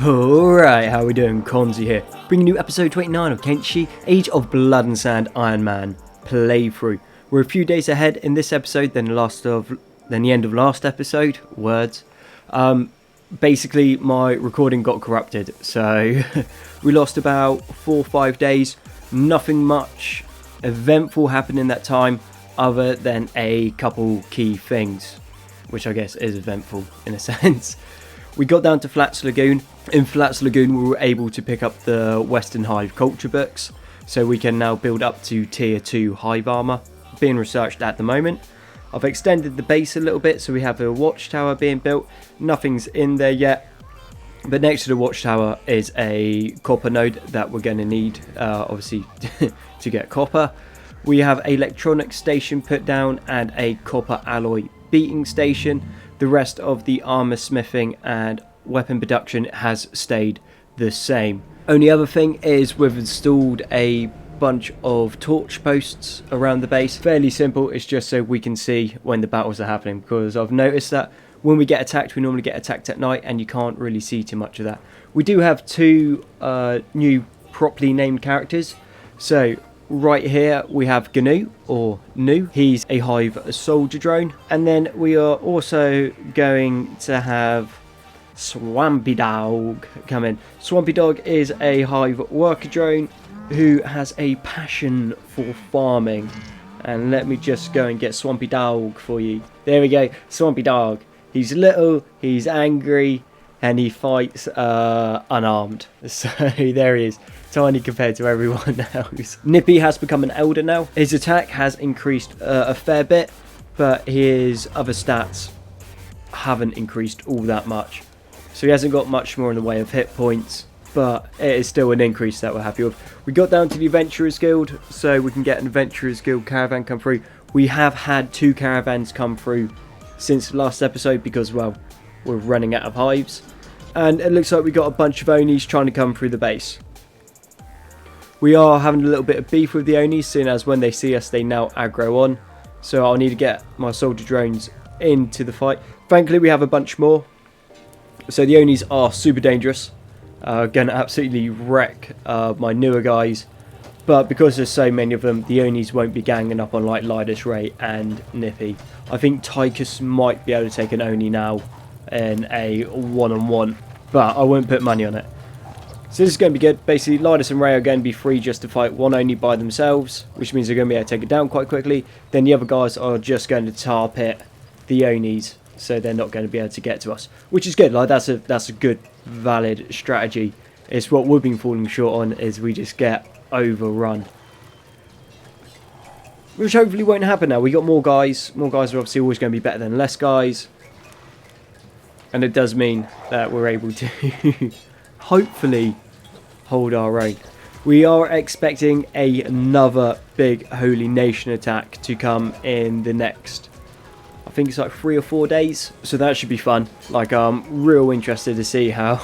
Alright, how we doing? Konzi here, bringing you episode 29 of Kenshi Age of Blood and Sand Iron Man playthrough. We're a few days ahead in this episode than the end of last episode. Words. Basically, my recording got corrupted, so we lost about 4 or 5 days. Nothing much eventful happened in that time, other than a couple key things, which I guess is eventful in a sense. We got down to Flats Lagoon. In Flats Lagoon, we were able to pick up the Western Hive culture books, so we can now build up to tier 2 hive armor, being researched at the moment. I've extended the base a little bit, so we have a watchtower being built. Nothing's in there yet, but next to the watchtower is a copper node that we're going to need, obviously, to get copper. We have an electronic station put down and a copper alloy beating station. The rest of the armor smithing and weapon production has stayed the same. Only other thing is we've installed a bunch of torch posts around the base. Fairly simple, it's just so we can see when the battles are happening, because I've noticed that when we get attacked, we normally get attacked at night and you can't really see too much of that. We do have 2 new properly named characters. So right here we have GNU, or Nu. He's a Hive soldier drone. And then we are also going to have Swampy Dog come in. Swampy Dog is a Hive worker drone who has a passion for farming. And let me just go and get Swampy Dog for you. There we go, Swampy Dog. He's little, he's angry, and he fights unarmed. So there he is, tiny compared to everyone else. Nippy has become an elder now. His attack has increased a fair bit, but his other stats haven't increased all that much. So he hasn't got much more in the way of hit points, but it is still an increase that we're happy with. We got down to the Adventurers Guild, so we can get an Adventurers Guild caravan come through. We have had 2 caravans come through since last episode because, well, we're running out of hives. And it looks like we got a bunch of Onis trying to come through the base. We are having a little bit of beef with the Onis, seeing as when they see us they now aggro on. So I'll need to get my soldier drones into the fight. Thankfully we have a bunch more. So the Onis are super dangerous. Going to absolutely wreck my newer guys. But because there's so many of them, the Onis won't be ganging up on like Lidus, Ray and Nippy. I think Tychus might be able to take an Oni now in a one-on-one, but I won't put money on it. So this is going to be good. Basically, Lidus and Ray are going to be free just to fight one Oni by themselves, which means they're going to be able to take it down quite quickly. Then the other guys are just going to tar pit the Onis, so they're not going to be able to get to us, which is good. Like that's a good, valid strategy. It's what we've been falling short on, is we just get overrun, which hopefully won't happen now. We got more guys. More guys are obviously always going to be better than less guys, and it does mean that we're able to hopefully hold our own. We are expecting another big Holy Nation attack to come in the next, I think it's like 3 or 4 days, so that should be fun. Like I'm real interested to see how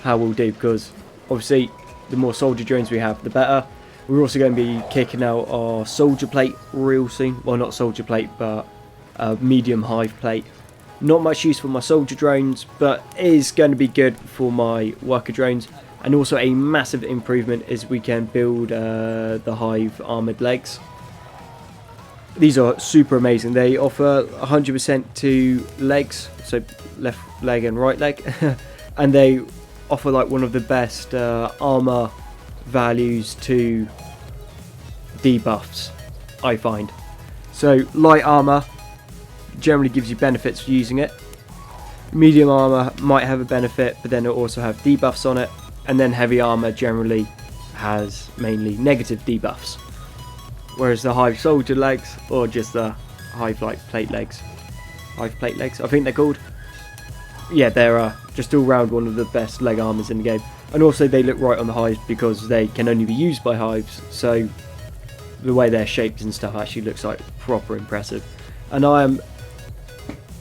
we'll do, because obviously the more soldier drones we have, the better. We're also going to be kicking out our soldier plate real soon. Well, not soldier plate, but medium hive plate. Not much use for my soldier drones, but is going to be good for my worker drones. And also a massive improvement is we can build the hive armoured legs. These are super amazing. They offer 100% to legs, so left leg and right leg. And they offer like one of the best armor values to debuffs, I find. So light armor generally gives you benefits for using it. Medium armor might have a benefit, but then it also have debuffs on it. And then heavy armor generally has mainly negative debuffs. Whereas the hive soldier legs, or just the hive plate legs, I think they're called. Yeah, they're just all round one of the best leg armors in the game. And also they look right on the hives because they can only be used by hives, so the way they're shaped and stuff actually looks like proper impressive. And I am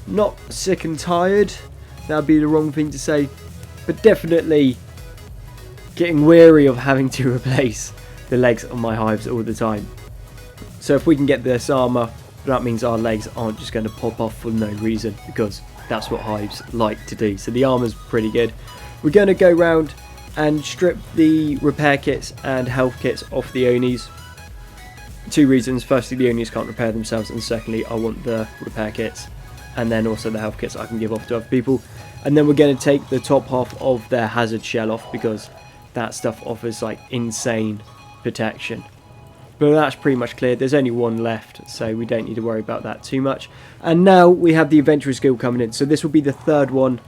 not sick and tired, that would be the wrong thing to say, but definitely getting weary of having to replace the legs on my hives all the time. So if we can get this armor, that means our legs aren't just going to pop off for no reason, because that's what hives like to do. So the armor's pretty good. We're going to go round and strip the repair kits and health kits off the Onis. 2 reasons. Firstly, the Onis can't repair themselves, and secondly, I want the repair kits and then also the health kits I can give off to other people. And then we're going to take the top half of their hazard shell off, because that stuff offers like insane protection. But that's pretty much cleared. There's only one left, so we don't need to worry about that too much. And now we have the Adventurer's Guild coming in. So this will be the 3rd one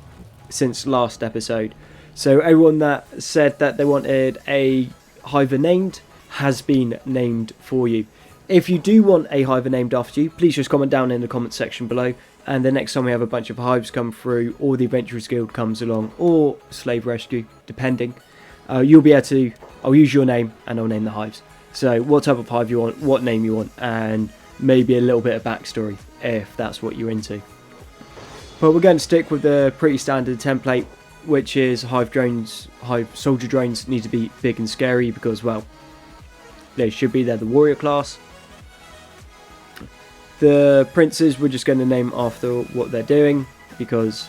since last episode. So everyone that said that they wanted a hiver named has been named for you. If you do want a hiver named after you, please just comment down in the comment section below. And the next time we have a bunch of hives come through, or the Adventurers Guild comes along, or Slave Rescue, depending, you'll be able to, I'll use your name and I'll name the hives. So what type of hive you want, what name you want, and maybe a little bit of backstory if that's what you're into. But we're going to stick with the pretty standard template, which is hive soldier drones need to be big and scary, because, well, they should be. They're the warrior class. The princes we're just going to name after what they're doing, because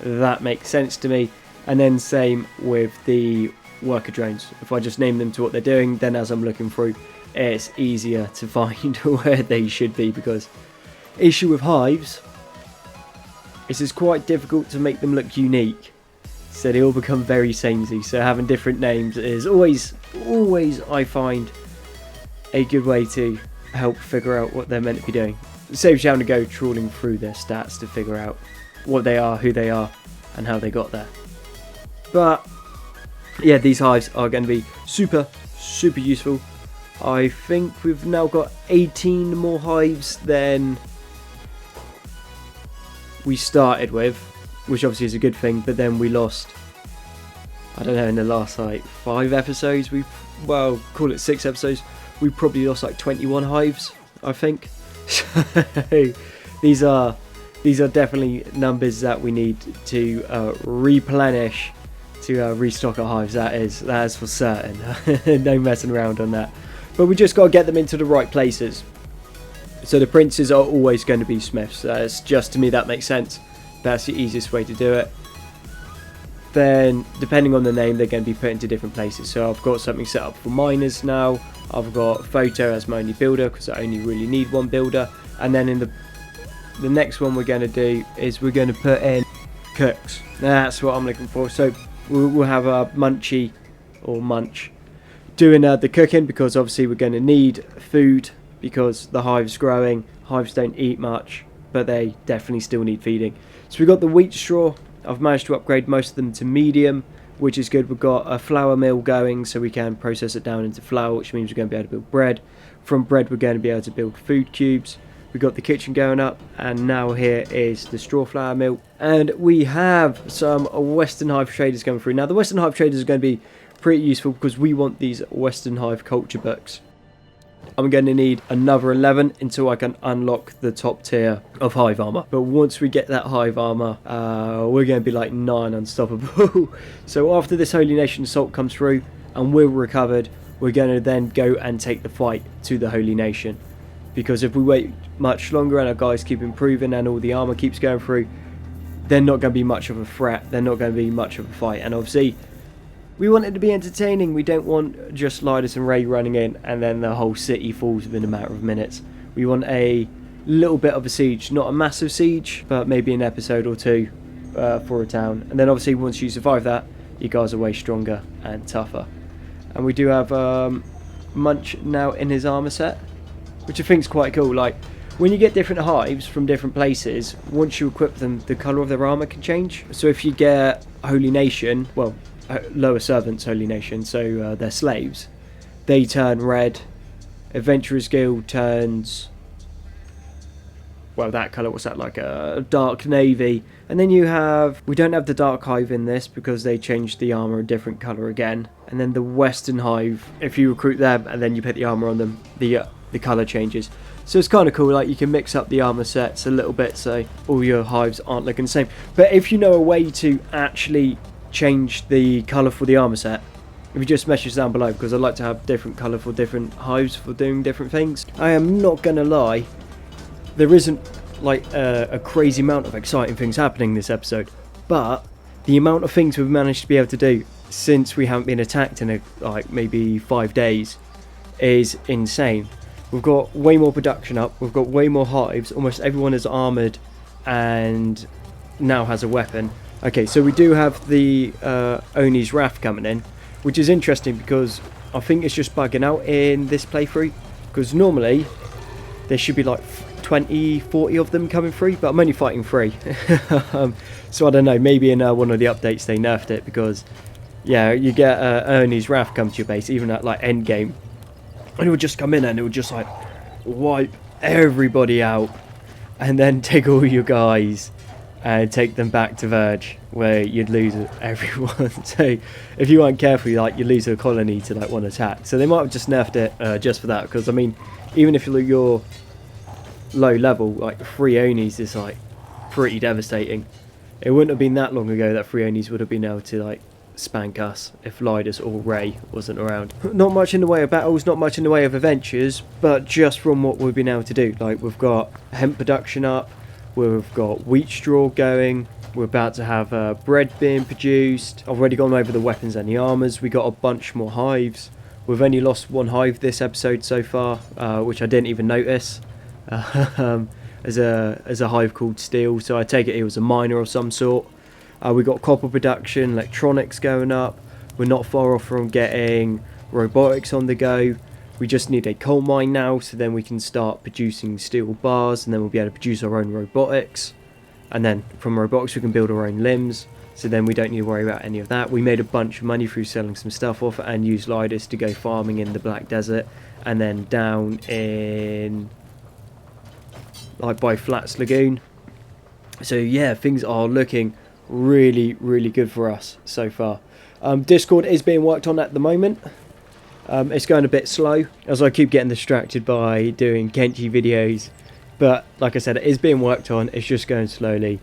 that makes sense to me. And then same with the worker drones. If I just name them to what they're doing, then as I'm looking through, it's easier to find where they should be, because issue with hives is it's quite difficult to make them look unique, so they all become very samey. So having different names is always I find a good way to help figure out what they're meant to be doing. It saves you having to go trawling through their stats to figure out what they are, who they are, and how they got there. But yeah, these hives are going to be super useful. I think we've now got 18 more hives than we started with, which obviously is a good thing, but then we lost, I don't know, in the last like 5 episodes, well, call it 6 episodes, we probably lost like 21 hives, I think. So these are definitely numbers that we need to replenish to restock our hives. That is for certain. No messing around on that. But we just got to get them into the right places. So the princes are always going to be smiths. It's just, to me, that makes sense. That's the easiest way to do it. Then, depending on the name, they're going to be put into different places. So I've got something set up for miners now. I've got photo as my only builder, because I only really need one builder. And then in the next one we're going to do is we're going to put in cooks. That's what I'm looking for. So we'll have a Munchie or Munch doing the cooking, because obviously we're going to need food, because the hive's growing. Hives don't eat much, but they definitely still need feeding. So we've got the wheat straw. I've managed to upgrade most of them to medium, which is good. We've got a flour mill going, so we can process it down into flour, which means we're going to be able to build bread. From bread we're going to be able to build food cubes. We've got the kitchen going up, and now here is the straw flour mill. And we have some Western Hive traders coming through. Now the Western Hive traders are going to be pretty useful, because we want these Western Hive culture books. I'm going to need another 11 until I can unlock the top tier of hive armor. But once we get that hive armor, we're going to be like 9 unstoppable. So after this Holy Nation assault comes through and we're recovered, we're going to then go and take the fight to the Holy Nation. Because if we wait much longer and our guys keep improving and all the armor keeps going through, they're not going to be much of a threat. They're not going to be much of a fight. And obviously, we want it to be entertaining. We don't want just Lidus and Ray running in and then the whole city falls within a matter of minutes. We want a little bit of a siege, not a massive siege, but maybe an episode or 2 for a town. And then obviously once you survive that, you guys are way stronger and tougher. And we do have Munch now in his armor set, which I think is quite cool. Like, when you get different hives from different places, once you equip them, the colour of their armour can change. So if you get Holy Nation, well, lower servants Holy Nation, so they're slaves, they turn red. Adventurers Guild turns, well, that colour, what's that, like a dark navy. And then you have, we don't have the dark hive in this because they changed the armour a different colour again. And then the Western hive, if you recruit them and then you put the armour on them, the colour changes. So it's kind of cool, like you can mix up the armour sets a little bit so all your hives aren't looking the same. But if you know a way to actually change the colour for the armour set, if you just message down below, because I'd like to have different colour for different hives for doing different things. I am not going to lie, there isn't like a crazy amount of exciting things happening this episode, but the amount of things we've managed to be able to do since we haven't been attacked in like maybe 5 days is insane. We've got way more production up, we've got way more hives, almost everyone is armoured and now has a weapon. Okay, so we do have the Oni's Wrath coming in, which is interesting because I think it's just bugging out in this playthrough, because normally there should be like 20, 40 of them coming through, but I'm only fighting 3. So I don't know, maybe in one of the updates they nerfed it, because yeah, you get Oni's Wrath come to your base, even at like end game, and it would just come in and it would just like wipe everybody out and then take all your guys and take them back to Verge, where you'd lose everyone. So if you weren't careful, like, you'd lose a colony to like one attack. So they might have just nerfed it just for that, because I mean, even if you're low level, like 3 Onis is like pretty devastating. It wouldn't have been that long ago that 3 Onis would have been able to like spank us if Lidus or Ray wasn't around. Not much in the way of battles, not much in the way of adventures, but just from what we've been able to do. Like, we've got hemp production up, we've got wheat straw going, we're about to have bread being produced. I've already gone over the weapons and the armors. We got a bunch more hives. We've only lost 1 hive this episode so far, which I didn't even notice. As a hive called Steel, so I take it he was a miner of some sort. We got copper production, electronics going up. We're not far off from getting robotics on the go. We just need a coal mine now, so then we can start producing steel bars, and then we'll be able to produce our own robotics. And then from robotics we can build our own limbs, so then we don't need to worry about any of that. We made a bunch of money through selling some stuff off and used Lidus to go farming in the Black Desert, and then down in like by Flats Lagoon. So yeah, things are looking really, really good for us so far. Discord is being worked on at the moment. It's going a bit slow as I keep getting distracted by doing Kenshi videos, but like I said, it is being worked on. It's just going slowly,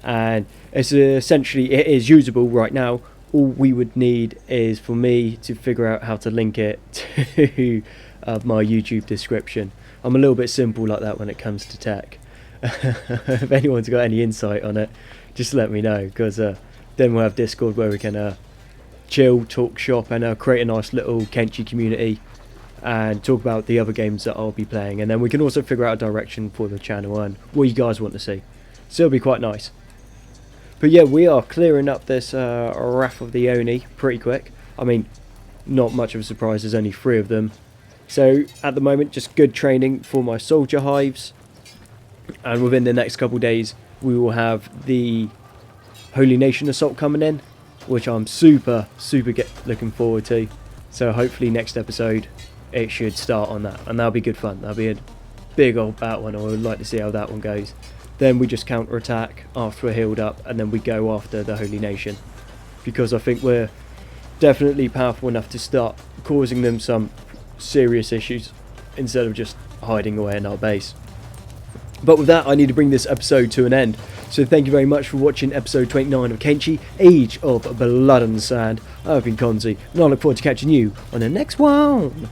and it's essentially, it is usable right now. All we would need is for me to figure out how to link it to my YouTube description. I'm a little bit simple like that when it comes to tech. If anyone's got any insight on it, just let me know, because then we'll have Discord where we can chill, talk shop, and create a nice little Kenshi community and talk about the other games that I'll be playing, and then we can also figure out a direction for the channel and what you guys want to see. So it'll be quite nice. But yeah, we are clearing up this Wrath of the Oni pretty quick. I mean, not much of a surprise, there's only 3 of them. So at the moment, just good training for my soldier hives, and within the next couple days we will have the Holy Nation assault coming in, which I'm super looking forward to. So hopefully next episode it should start on that, and that'll be good fun. That'll be a big old battle, and I would like to see how that one goes. Then we just counter attack after we're healed up, and then we go after the Holy Nation, because I think we're definitely powerful enough to start causing them some serious issues instead of just hiding away in our base. But with that, I need to bring this episode to an end. So thank you very much for watching episode 29 of Kenshi, Age of Blood and Sand. I've been Konzi, and I look forward to catching you on the next one.